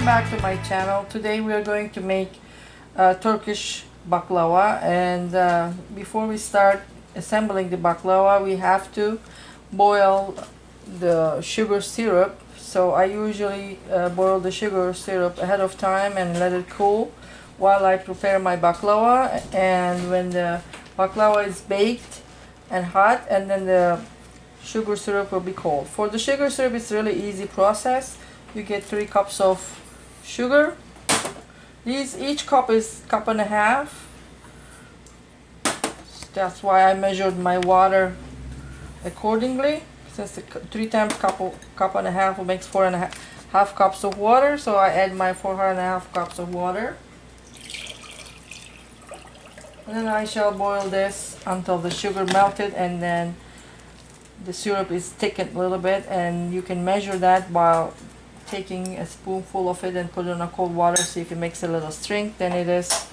Welcome back to my channel. Today we are going to make Turkish baklava, and before we start assembling the baklava we have to boil the sugar syrup. So I usually boil the sugar syrup ahead of time and let it cool while I prepare my baklava, and when the baklava is baked and hot, and then the sugar syrup will be cold. For the sugar syrup it's really easy process. You get 3 cups of sugar. Each cup is cup and a half. That's why I measured my water accordingly. Since the 3 times cup and a half will makes 4.5 cups of water, so I add my 4.5 cups of water. And then I shall boil this until the sugar melted, and then the syrup is thickened a little bit, and you can measure that by taking a spoonful of it and put it in a cold water. See if it makes a little strength, then it is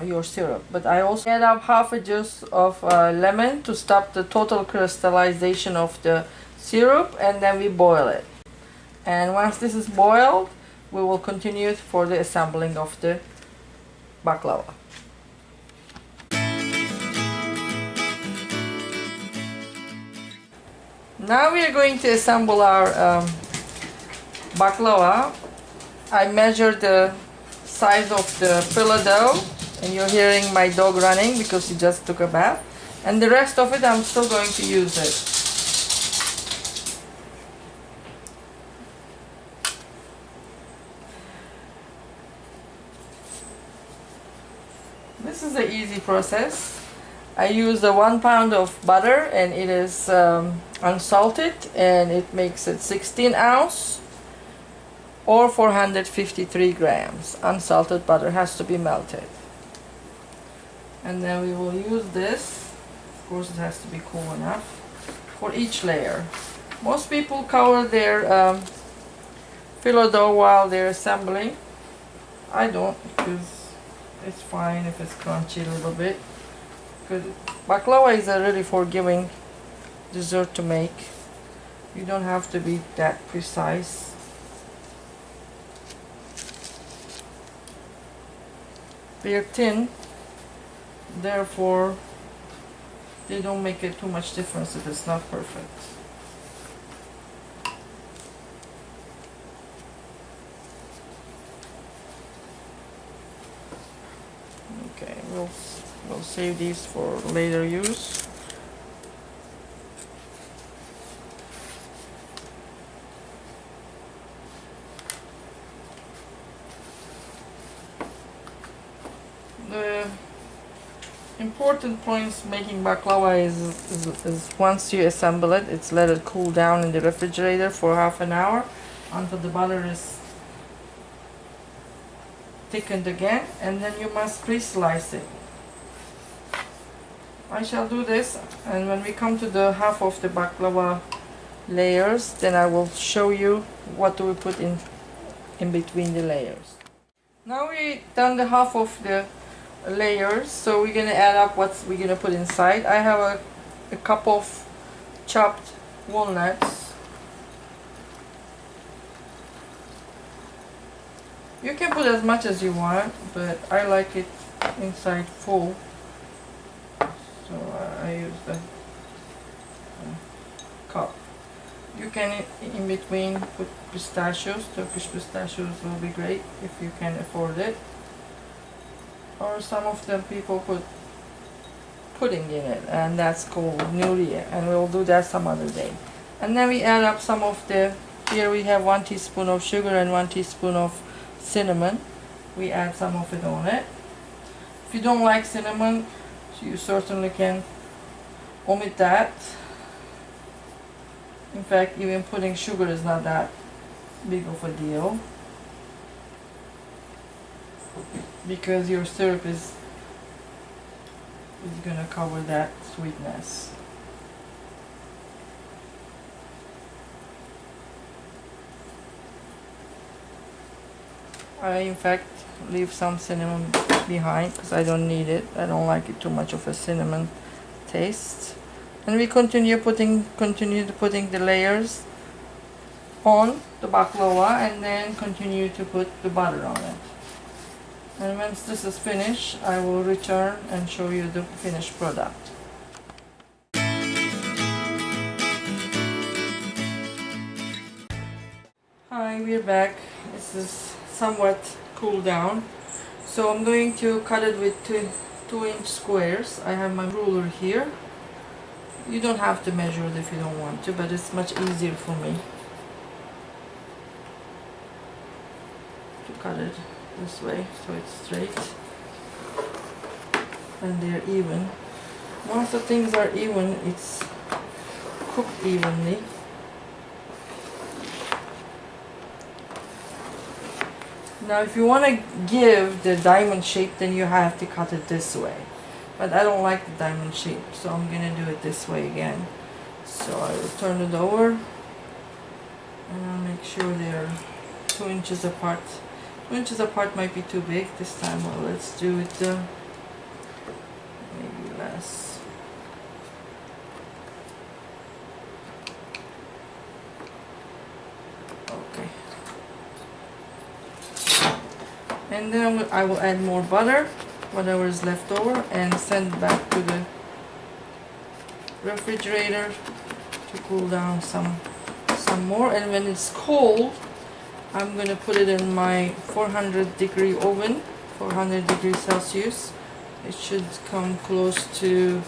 your syrup. But I also add up half a juice of lemon to stop the total crystallization of the syrup, and then we boil it. And once this is boiled, we will continue for the assembling of the baklava. Now we are going to assemble our baklava. I measured the size of the filo dough, and you're hearing my dog running because he just took a bath. And the rest of it I'm still going to use it. This is an easy process. I use 1 pound of butter, and it is unsalted, and it makes it 16 ounce or 453 grams. Unsalted butter has to be melted. And then we will use this. Of course it has to be cool enough for each layer. Most people cover their filo dough while they're assembling. I don't, because it's fine if it's crunchy a little bit. Because baklava is a really forgiving dessert to make. You don't have to be that precise. They're thin, therefore they don't make it too much difference if it's not perfect. Okay, we'll save these for later use. The important points making baklava is once you assemble it, it's let it cool down in the refrigerator for half an hour until the butter is thickened again, and then you must pre-slice it. I shall do this, and when we come to the half of the baklava layers, then I will show you what do we put in between the layers. Now we done the half of the layers, so we're gonna add up what we're gonna put inside. I have a cup of chopped walnuts. You can put as much as you want, but I like it inside full, so I use the cup. You can in between put pistachios. Turkish pistachios will be great if you can afford it. Or some of them people put pudding in it, and that's called nuri, and we'll do that some other day. And then we add up some of the, here we have 1 teaspoon of sugar and 1 teaspoon of cinnamon. We add some of it on it. If you don't like cinnamon, you certainly can omit that. In fact, even putting sugar is not that big of a deal, because your syrup is gonna cover that sweetness. I in fact leave some cinnamon behind because I don't need it. I don't like it too much of a cinnamon taste. And we continue putting the layers upon the baklava and then continue to put the butter on it. And once this is finished, I will return and show you the finished product. Hi, we're back. This is somewhat cooled down. So I'm going to cut it with 2-inch squares. I have my ruler here. You don't have to measure it if you don't want to, but it's much easier for me to cut it this way so it's straight and they're even. Once the things are even, it's cooked evenly. Now if you want to give the diamond shape, then you have to cut it this way. But I don't like the diamond shape, so I'm going to do it this way again. So I will turn it over and I'll make sure they're 2 inches apart. 2 inches apart might be too big this time. Well, let's do it maybe less. Okay. And then I will add more butter, whatever is left over, and send it back to the refrigerator to cool down some more. And when it's cold, I'm going to put it in my 400-degree oven, 400 degrees Celsius. It should come close to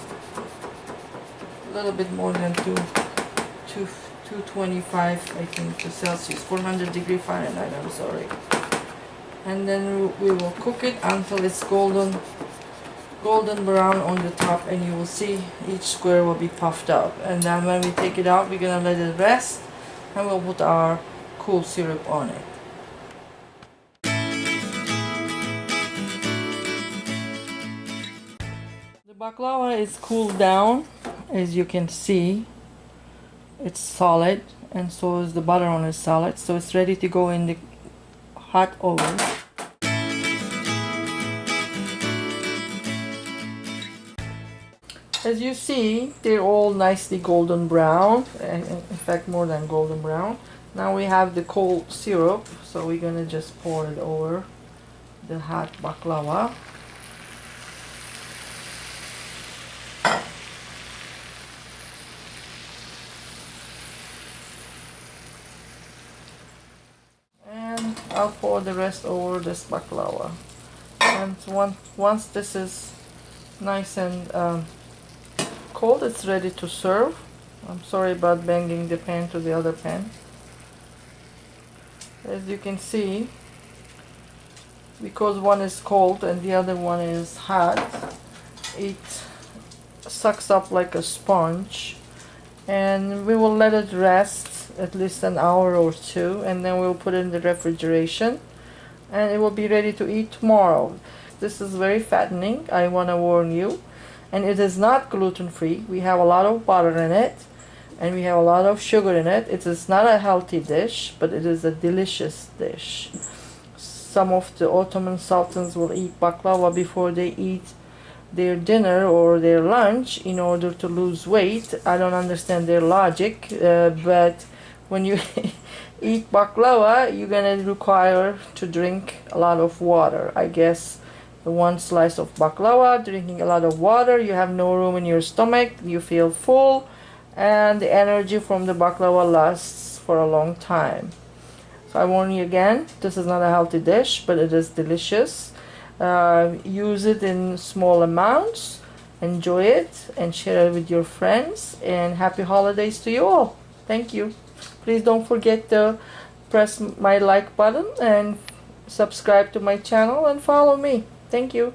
a little bit more than 225, I think, to Celsius, 400 Fahrenheit, I'm sorry. And then we will cook it until it's golden brown on the top, and you will see each square will be puffed up. And then when we take it out, we're gonna let it rest, and we'll put our cool syrup on it. The baklava is cooled down, as you can see. It's solid, and so is the butter on it solid, so it's ready to go in the hot oven. As you see, they're all nicely golden brown, and in fact more than golden brown. Now we have the cold syrup, so we're gonna just pour it over the hot baklava. And I'll pour the rest over this baklava. And once this is nice and cold, it's ready to serve. I'm sorry about banging the pan to the other pan. As you can see, because one is cold and the other one is hot, it sucks up like a sponge, and we will let it rest at least an hour or two, and then we'll put it in the refrigeration, and it will be ready to eat tomorrow. This is very fattening, I want to warn you. And it is not gluten-free. We have a lot of butter in it, and we have a lot of sugar in it. It is not a healthy dish, but it is a delicious dish. Some of the Ottoman sultans will eat baklava before they eat their dinner or their lunch in order to lose weight. I don't understand their logic, but when you eat baklava, you're gonna require to drink a lot of water. I guess one slice of baklava, drinking a lot of water, you have no room in your stomach, you feel full, and the energy from the baklava lasts for a long time. So I warn you again, this is not a healthy dish, but it is delicious. Use it in small amounts, enjoy it, and share it with your friends, and happy holidays to you all. Thank you. Please don't forget to press my like button and subscribe to my channel and follow me. Thank you.